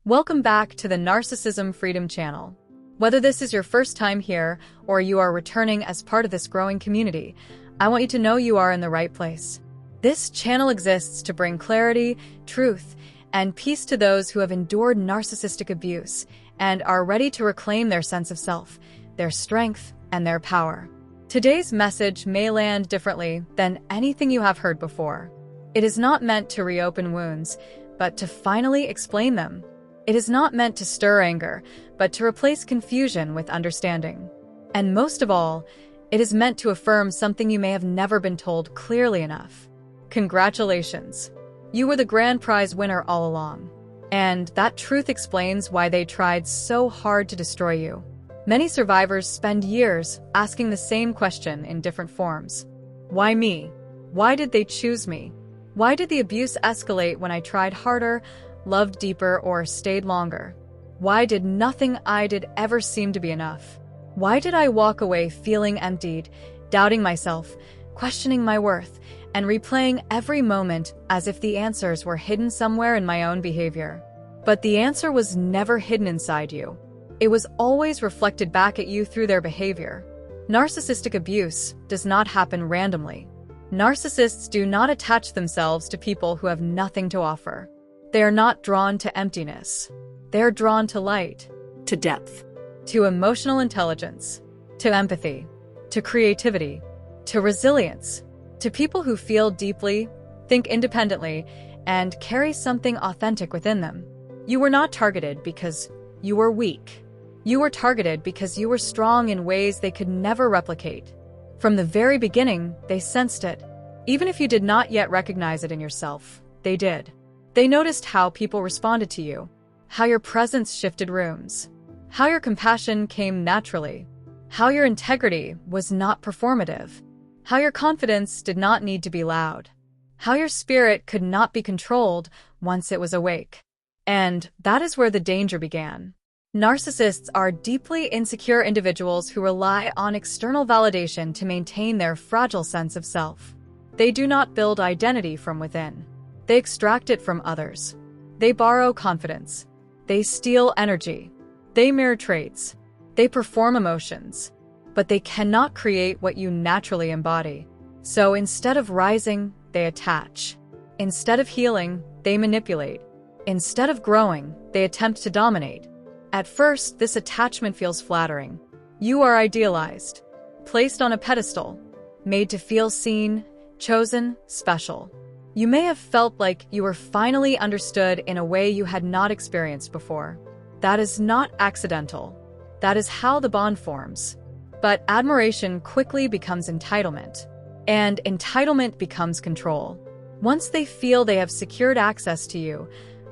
Welcome back to the Narcissism Freedom Channel. Whether this is your first time here or you are returning as part of this growing community, I want you to know you are in the right place. This channel exists to bring clarity, truth, and peace to those who have endured narcissistic abuse and are ready to reclaim their sense of self, their strength, and their power. Today's message may land differently than anything you have heard before. It is not meant to reopen wounds, but to finally explain them. It is not meant to stir anger, but to replace confusion with understanding. And most of all, it is meant to affirm something you may have never been told clearly enough. Congratulations! You were the grand prize winner all along. And that truth explains why they tried so hard to destroy you. Many survivors spend years asking the same question in different forms. Why me? Why did they choose me? Why did the abuse escalate when I tried harder, loved deeper, or stayed longer? Why did nothing I did ever seem to be enough? Why did I walk away feeling emptied, doubting myself, questioning my worth, and replaying every moment as if the answers were hidden somewhere in my own behavior? But the answer was never hidden inside you. It was always reflected back at you through their behavior. Narcissistic abuse does not happen randomly. Narcissists do not attach themselves to people who have nothing to offer. They are not drawn to emptiness. They are drawn to light, to depth, to emotional intelligence, to empathy, to creativity, to resilience, to people who feel deeply, think independently, and carry something authentic within them. You were not targeted because you were weak. You were targeted because you were strong in ways they could never replicate. From the very beginning, they sensed it. Even if you did not yet recognize it in yourself, they did. They noticed how people responded to you, how your presence shifted rooms, how your compassion came naturally, how your integrity was not performative, how your confidence did not need to be loud, how your spirit could not be controlled once it was awake. And that is where the danger began. Narcissists are deeply insecure individuals who rely on external validation to maintain their fragile sense of self. They do not build identity from within. They extract it from others. They borrow confidence. They steal energy. They mirror traits. They perform emotions. But they cannot create what you naturally embody. So instead of rising, they attach. Instead of healing, they manipulate. Instead of growing, they attempt to dominate. At first, this attachment feels flattering. You are idealized, placed on a pedestal, made to feel seen, chosen, special. You may have felt like you were finally understood in a way you had not experienced before. That is not accidental. That is how the bond forms. But admiration quickly becomes entitlement, and entitlement becomes control. Once they feel they have secured access to you,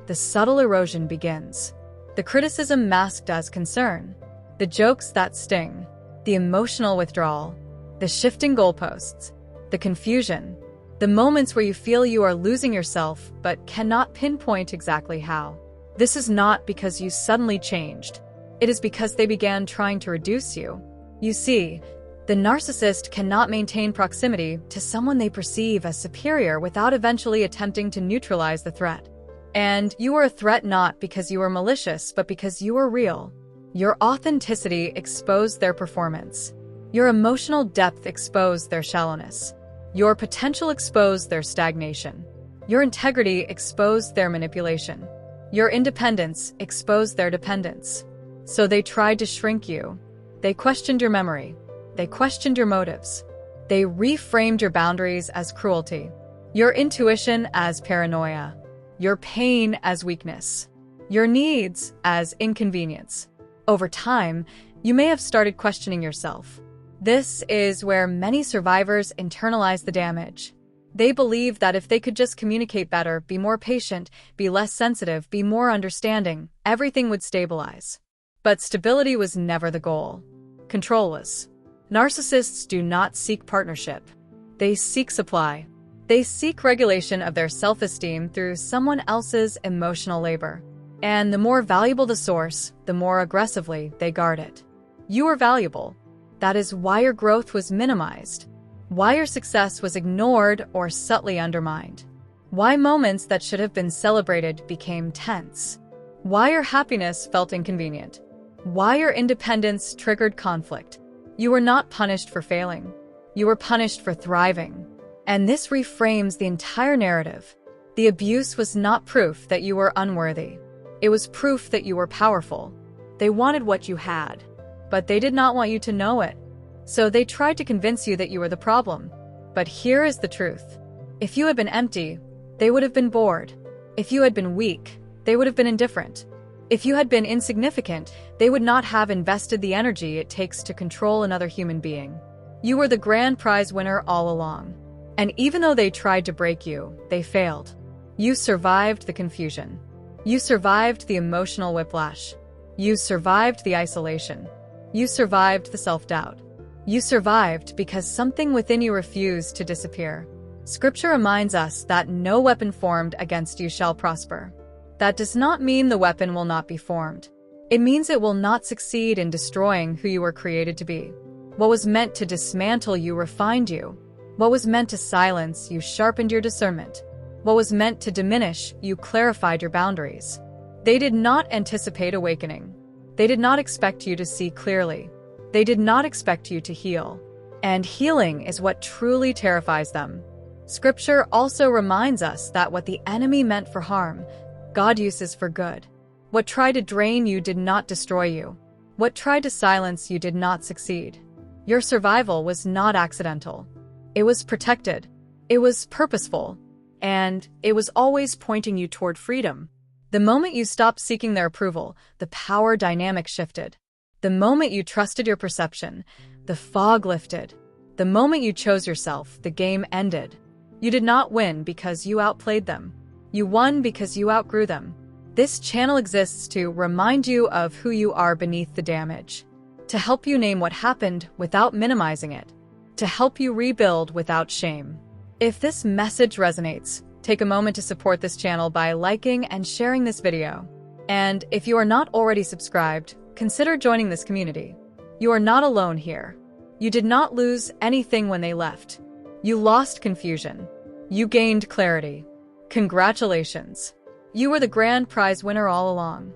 the subtle erosion begins. The criticism masked as concern, the jokes that sting, the emotional withdrawal, the shifting goalposts, the confusion, the moments where you feel you are losing yourself but cannot pinpoint exactly how. This is not because you suddenly changed. It is because they began trying to reduce you. You see, the narcissist cannot maintain proximity to someone they perceive as superior without eventually attempting to neutralize the threat. And you were a threat not because you were malicious, but because you were real. Your authenticity exposed their performance. Your emotional depth exposed their shallowness. Your potential exposed their stagnation. Your integrity exposed their manipulation. Your independence exposed their dependence. So they tried to shrink you. They questioned your memory. They questioned your motives. They reframed your boundaries as cruelty. Your intuition as paranoia. Your pain as weakness, your needs as inconvenience. Over time, you may have started questioning yourself. This is where many survivors internalize the damage. They believe that if they could just communicate better, be more patient, be less sensitive, be more understanding, everything would stabilize. But stability was never the goal. Control was. Narcissists do not seek partnership. They seek supply. They seek regulation of their self-esteem through someone else's emotional labor. And the more valuable the source, the more aggressively they guard it. You are valuable. That is why your growth was minimized. Why your success was ignored or subtly undermined. Why moments that should have been celebrated became tense. Why your happiness felt inconvenient. Why your independence triggered conflict. You were not punished for failing. You were punished for thriving. And this reframes the entire narrative. The abuse was not proof that you were unworthy. It was proof that you were powerful. They wanted what you had, but they did not want you to know it. So they tried to convince you that you were the problem. But here is the truth. If you had been empty, they would have been bored. If you had been weak, they would have been indifferent. If you had been insignificant, they would not have invested the energy it takes to control another human being. You were the grand prize winner all along. And even though they tried to break you, they failed. You survived the confusion. You survived the emotional whiplash. You survived the isolation. You survived the self-doubt. You survived because something within you refused to disappear. Scripture reminds us that no weapon formed against you shall prosper. That does not mean the weapon will not be formed. It means it will not succeed in destroying who you were created to be. What was meant to dismantle you refined you. What was meant to silence you sharpened your discernment. What was meant to diminish you clarified your boundaries. They did not anticipate awakening. They did not expect you to see clearly. They did not expect you to heal. And healing is what truly terrifies them. Scripture also reminds us that what the enemy meant for harm, God uses for good. What tried to drain you did not destroy you. What tried to silence you did not succeed. Your survival was not accidental. It was protected. It was purposeful. And it was always pointing you toward freedom. The moment you stopped seeking their approval, the power dynamic shifted. The moment you trusted your perception, the fog lifted. The moment you chose yourself, the game ended. You did not win because you outplayed them. You won because you outgrew them. This channel exists to remind you of who you are beneath the damage, to help you name what happened without minimizing it, to help you rebuild without shame. If this message resonates, take a moment to support this channel by liking and sharing this video. And if you are not already subscribed, consider joining this community. You are not alone here. You did not lose anything when they left. You lost confusion. You gained clarity. Congratulations. You were the grand prize winner all along.